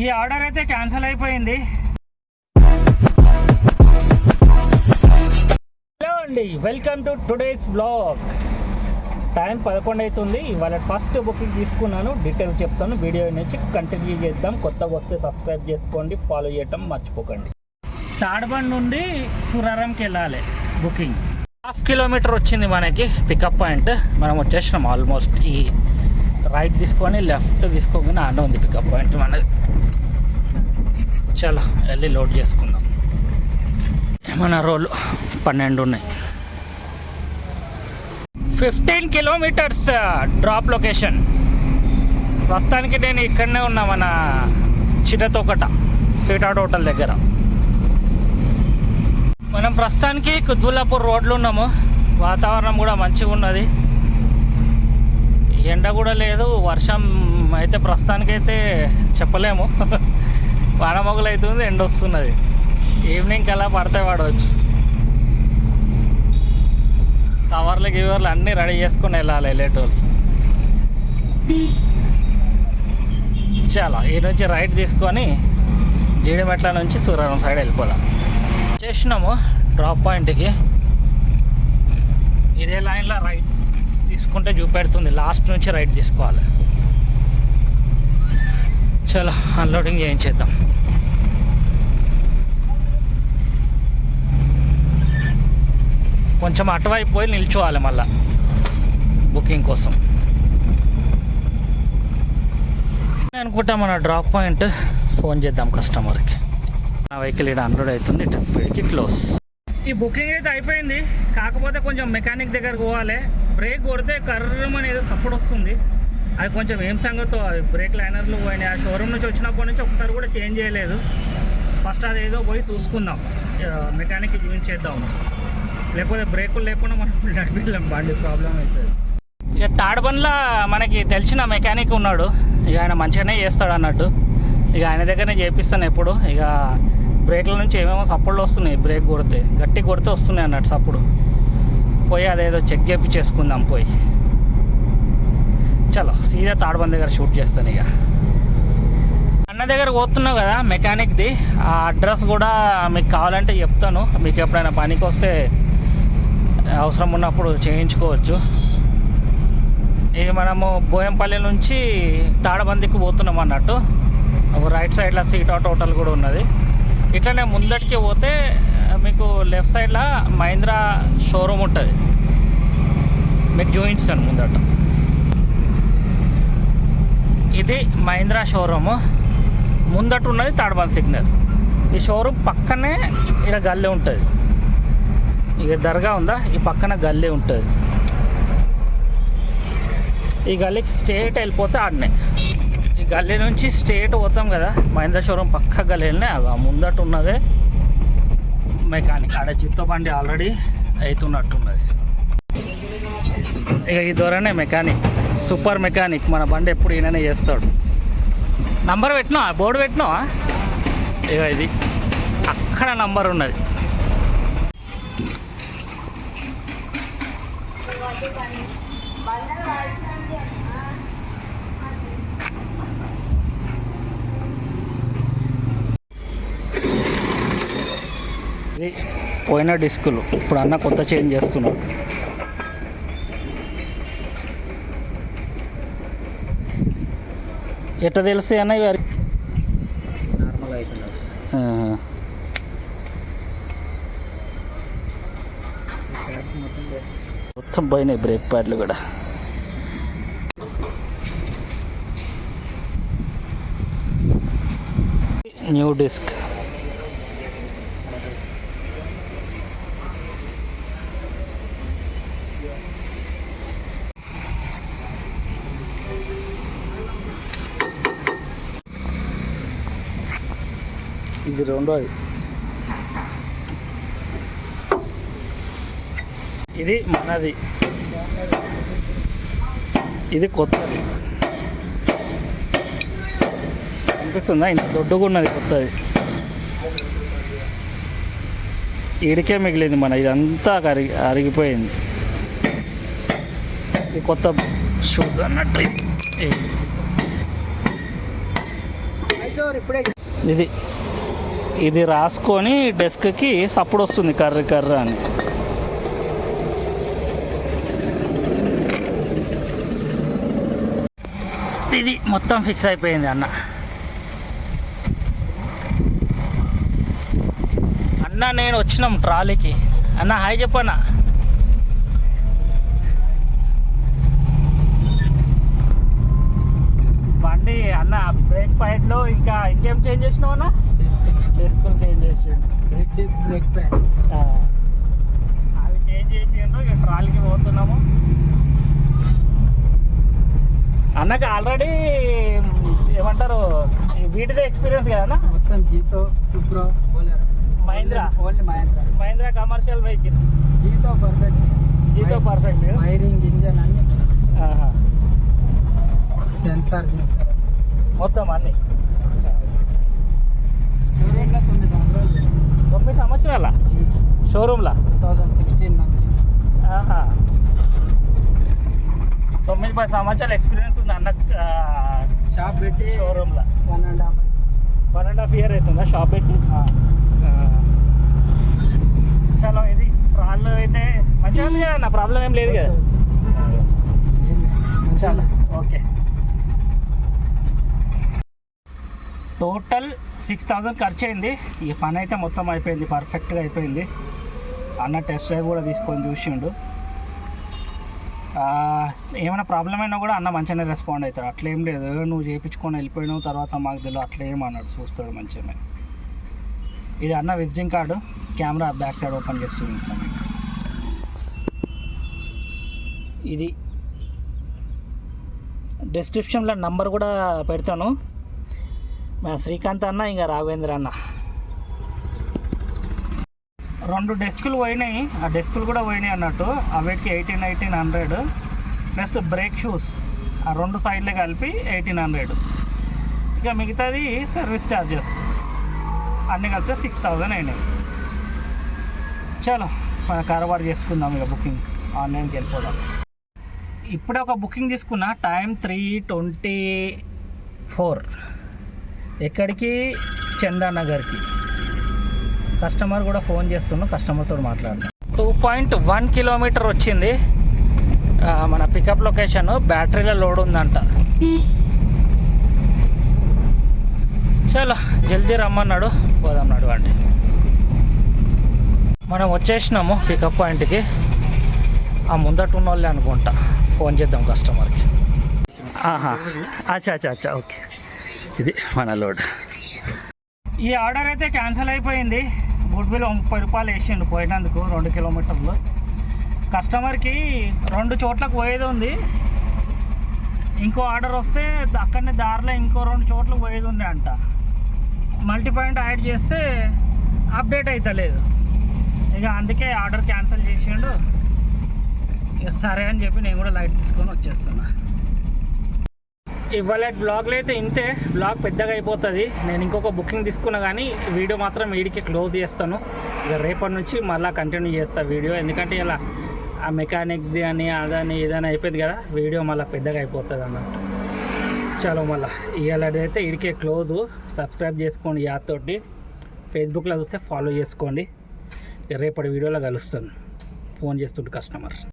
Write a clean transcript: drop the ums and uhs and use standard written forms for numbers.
ఈ ఆర్డర్ అయితే క్యాన్సిల్ అయిపోయింది. హలో అండి, welcome to today's blog. Time 11 అవుతుంది. ఇవాళ ఫస్ట్ బుకింగ్ తీసుకున్నాను. డీటెయిల్స్ చెప్తాను. వీడియో నుంచి కంటిన్యూ చేద్దాం. కొత్తగా వస్తే సబ్స్క్రైబ్ చేసుకోండి, ఫాలో చేయటం మర్చిపోకండి. తాడ్బండ్ నుండి సురారంకి వెళ్ళాలి. బుకింగ్ 1/2 కిలోమీటర్ వచ్చింది మనకి పికప్ పాయింట్. మనం వచ్చేసినాం ఆల్మోస్ట్. ఈ రైట్ తీసుకొని లెఫ్ట్ తీసుకోగానే అన్న ఉంది పికప్ పాయింట్ మనది. చలో వెళ్ళి లోడ్ చేసుకుందాం. మన రోలు 12 ఉన్నాయి. 15 కిలోమీటర్స్ డ్రాప్ లొకేషన్. ప్రస్తుతానికి నేను ఇక్కడనే ఉన్నా, మన చిన్నతోకట స్వీట్ హార్ట్ హోటల్ దగ్గర. మనం ప్రస్తుతానికి కుత్బుల్లాపూర్ రోడ్లు ఉన్నాము. వాతావరణం కూడా మంచిగా ఉన్నది. ఎండ కూడా లేదు, వర్షం అయితే ప్రస్తుతానికైతే చెప్పలేము. వానమొగలు అవుతుంది, ఎండ వస్తున్నది. ఈవినింగ్కి అలా పడితే పడవచ్చు. కవర్లు గివర్లు అన్నీ రెడీ చేసుకుని వెళ్ళాలి వెళ్ళేటోళ్ళు. చాలా ఈ నుంచి రైట్ తీసుకొని జీడిమెట్ల నుంచి సూరారం సైడ్ వెళ్ళిపోదాం. చేసినాము డ్రాప్ పాయింట్కి. ఇదే లైన్లో రైట్ తీసుకుంటే చూపెడుతుంది. లాస్ట్ నుంచి రైట్ తీసుకోవాలి. చలో అన్లోడింగ్ చేయించేద్దాం. కొంచెం అటువైపు పోయి నిల్చోవాలి మళ్ళా బుకింగ్ కోసం. అనుకుంటా మన డ్రాప్ పాయింట్. ఫోన్ చేద్దాం కస్టమర్కి. నా వెహికల్ ఇక్కడ అన్లోడ్ అవుతుంది. ఇప్పటికి క్లోజ్. ఈ బుకింగ్ అయితే అయిపోయింది. కాకపోతే కొంచెం మెకానిక్ దగ్గరకు పోవాలి. బ్రేక్ కొడితే కర్రమని ఏదో సపోర్ట్ వస్తుంది. అది కొంచెం ఏం సంగతో, అవి బ్రేక్ లైనర్లు పోయినాయి. ఆ షోరూమ్ నుంచి వచ్చినప్పటి నుంచి ఒకసారి కూడా చేంజ్ చేయలేదు. ఫస్ట్ అది ఏదో పోయి చూసుకుందాం, మెకానిక్కి చూపించేద్దాం. లేకపోతే బ్రేకులు లేకుండా మనం నడిపిల్లాం, బండి ప్రాబ్లం అవుతుంది. ఇక తాడ్బండ్లో మనకి తెలిసిన మెకానిక్ ఉన్నాడు. ఇక ఆయన మంచిగానే చేస్తాడు అన్నట్టు. ఇక ఆయన దగ్గరనే చేపిస్తాను ఎప్పుడు. ఇక బ్రేక్ల నుంచి ఏమేమో సపోర్ట్లు వస్తున్నాయి. బ్రేక్ కొడితే గట్టి కొడితే వస్తున్నాయి అన్నట్టు సప్పుడు. పోయి అదేదో చెక్ చేయించేసుకుందాం పోయి. చలో సీదా తాడ్బండ్ దగ్గర షూట్ చేస్తాను. ఇక అన్న దగ్గర పోతున్నావు కదా మెకానిక్ది, ఆ అడ్రస్ కూడా మీకు కావాలంటే చెప్తాను. మీకు ఎప్పుడైనా పనికి వస్తే అవసరం ఉన్నప్పుడు చేయించుకోవచ్చు. ఇది మనము బోయంపల్లి నుంచి తాడబందికి పోతున్నాం అన్నట్టు. ఒక రైట్ సైడ్లో స్వీట్ హార్ట్ హోటల్ కూడా ఉన్నది. ఇట్లనే ముందటికి పోతే మీకు లెఫ్ట్ సైడ్లో మహీంద్రా షోరూమ్ ఉంటుంది. మీకు చూపిస్తాను ముందట. ఇది మహీంద్రా షోరూము. ముందట ఉన్నది తాడ్బంద్ సిగ్నల్. ఈ షోరూమ్ పక్కనే ఇక్కడ గల్లీ ఉంటుంది. ఇక దర్గా ఉందా, ఈ పక్కన గల్లీ ఉంటుంది. ఈ గల్లీకి స్ట్రేట్ వెళ్ళిపోతే ఆడనే. ఈ గల్లీ నుంచి స్ట్రేట్ పోతాం కదా మహీంద్రా షోరూమ్ పక్క గల్లీనే. ఆ ముందట ఉన్నదే మెకానిక్. ఆడ చిత్తో బండి ఆల్రెడీ అవుతున్నట్టున్నది. ఇక ఈ దూరనే మెకానిక్, సూపర్ మెకానిక్. మన బండి ఎప్పుడు ఈయననే చేస్తాడు. నంబర్ పెట్టినావా, బోర్డు పెట్టినావా? ఇక ఇది అక్కడ నంబర్ ఉన్నది. ఇది పోయిన డిస్కులు. ఇప్పుడు అన్న కొత్త చేంజ్ చేస్తున్నాడు. ఎట్లా తెలుస్తాయి అన్న ఇవి? నార్మల్ అవుతున్నారు. మొత్తం పోయినాయి బ్రేక్ ప్యాడ్లు కూడా. New disc. ఇది రెండోది. ఇది మనది. ఇది కొత్తది. అనిపిస్తుందా? ఇంత దొడ్డుగా ఉన్నది కొత్తది. ఈడికే మిగిలింది మన, ఇదంతా అరిగిపోయింది. ఇది కొత్త షూస్ అన్నట్టు. ఇది ఇది రాసుకొని డెస్క్కి సప్పుడు వస్తుంది కర్ర కర్ర అని. ఇది మొత్తం ఫిక్స్ అయిపోయింది అన్న. నేను వచ్చినాం ట్రాలీకి. అన్న హాయ్ చెప్పన్నా. బండి అన్న బ్రేక్ పాయింట్లో ఇంకా ఇంకేం చేంజ్ చేసినావు అన్న? డిస్కులు చేంజ్ చేసిండు, అవి చేంజ్ చేసిండు. ఇక ట్రాలీకి పోతున్నాము. అన్నకి ఆల్రెడీ ఏమంటారు వీటిదే ఎక్స్పీరియన్స్ కదా అన్న? మొత్తం Jeeto, Supro, Mahindra, only Mahindra commercial vehicle. Jeeto perfect wiring, engine అన్ని, సెన్సార్ మొత్తం అన్ని. 9 సంవత్సరాల షోరూమ్లా 2016 నుంచి. 9-10 సంవత్సరాల ఎక్స్పీరియన్స్ ఉంది అన్న. షాప్ పెట్టి షోరూమ్లో 1.5 ఇయర్ అవుతుందా షాప్ పెట్టి? చలో ఇది రాళ్ళు అయితే మంచిగా ఉంది కదా, నా ప్రాబ్లం ఏం లేదు కదా. చాలా ఓకే. టోటల్ 6,000 ఖర్చు అయింది. ఈ పని అయితే మొత్తం అయిపోయింది, పర్ఫెక్ట్గా అయిపోయింది. అన్న టెస్ట్ డ్రైవ్ కూడా తీసుకొని చూసిండు. ఏమైనా ప్రాబ్లం అయినా కూడా అన్న మంచిగానే రెస్పాండ్ అవుతాడు. అట్లేం లేదు నువ్వు చేయించుకొని వెళ్ళిపోయినావు తర్వాత మాకు తెలియదు అట్లా ఏమన్నాడు, చూస్తాడు మంచిగానే. ఇది అన్న visiting card, camera back side open చేసి చూపిస్తాను. ఇది డిస్క్రిప్షన్లో నంబర్ కూడా పెడతాను. మా శ్రీకాంత్ అన్న ఇంకా రాఘవేంద్ర అన్న. 2 డెస్కులు పోయినాయి, ఆ డెస్కులు కూడా పోయినాయి అన్నట్టు. అవిటికి 1800 ప్లస్ బ్రేక్ షూస్ ఆ 2 సైడ్లే కలిపి 1800. ఇక మిగతాది సర్వీస్ ఛార్జెస్ అన్నీ కలిపితే 6,000 అయినాయి. చలో మన కారబార్ చేసుకుందాం. ఇక బుకింగ్ ఆన్లైన్కి వెళ్ళిపోదాం. ఇప్పుడే ఒక బుకింగ్ తీసుకున్నా, టైం 3:24. ఎక్కడికి? చందానగర్కి. కస్టమర్ కూడా ఫోన్ చేస్తున్నా, కస్టమర్తో మాట్లాడుతున్నాను. 2.1 కిలోమీటర్ వచ్చింది మన పికప్ లొకేషన్. బ్యాటరీలో లోడ్ ఉందంట. చలో జల్దీ రమ్మన్నాడు, పోదాం నడవండి. మనం వచ్చేసినాము పికప్ పాయింట్కి. ఆ ముందట ఉన్న వాళ్ళే అనుకుంటా. ఫోన్ చేద్దాం కస్టమర్కి. అచ్చా ఓకే. ఇది మన లోడ్. ఈ ఆర్డర్ అయితే క్యాన్సిల్ అయిపోయింది. గుడ్ విల్ 30 రూపాయలు వేసిండు పోయినందుకు 2 కిలోమీటర్లు. కస్టమర్కి 2 చోట్లకు పోయేది ఉంది. ఇంకో ఆర్డర్ వస్తే అక్కడనే దారిలో ఇంకో 2 చోట్లకు పోయేది ఉంది అంట. మల్టీ పాయింట్ యాడ్ చేస్తే అప్డేట్ అవుతలేదు. ఇక అందుకే ఆర్డర్ క్యాన్సిల్ చేసిండు. ఇక సరే అని చెప్పి నేను కూడా లైట్ తీసుకొని వచ్చేస్తున్నా. ఇవాళ బ్లాగ్లో అయితే ఇంతే. బ్లాగ్ పెద్దగా అయిపోతుంది. నేను ఇంకొక బుకింగ్ తీసుకున్నా కానీ వీడియో మాత్రం వీడికి క్లోజ్ చేస్తాను. ఇక రేపటి నుంచి మళ్ళీ కంటిన్యూ చేస్తాను వీడియో. ఎందుకంటే ఇలా ఆ మెకానిక్ది అని అదని ఇదని అయిపోయింది కదా, వీడియో మళ్ళీ పెద్దగా అయిపోతుంది అన్నట్టు. చలో మళ్ళీ ఇవాళదైతే వీడికే క్లోజు. సబ్స్క్రైబ్ చేసుకోండి యాతోటి. ఫేస్బుక్లో చూస్తే ఫాలో చేసుకోండి. రేపటి వీడియోలో కలుస్తాను. ఫోన్ చేస్తుంటే కస్టమర్.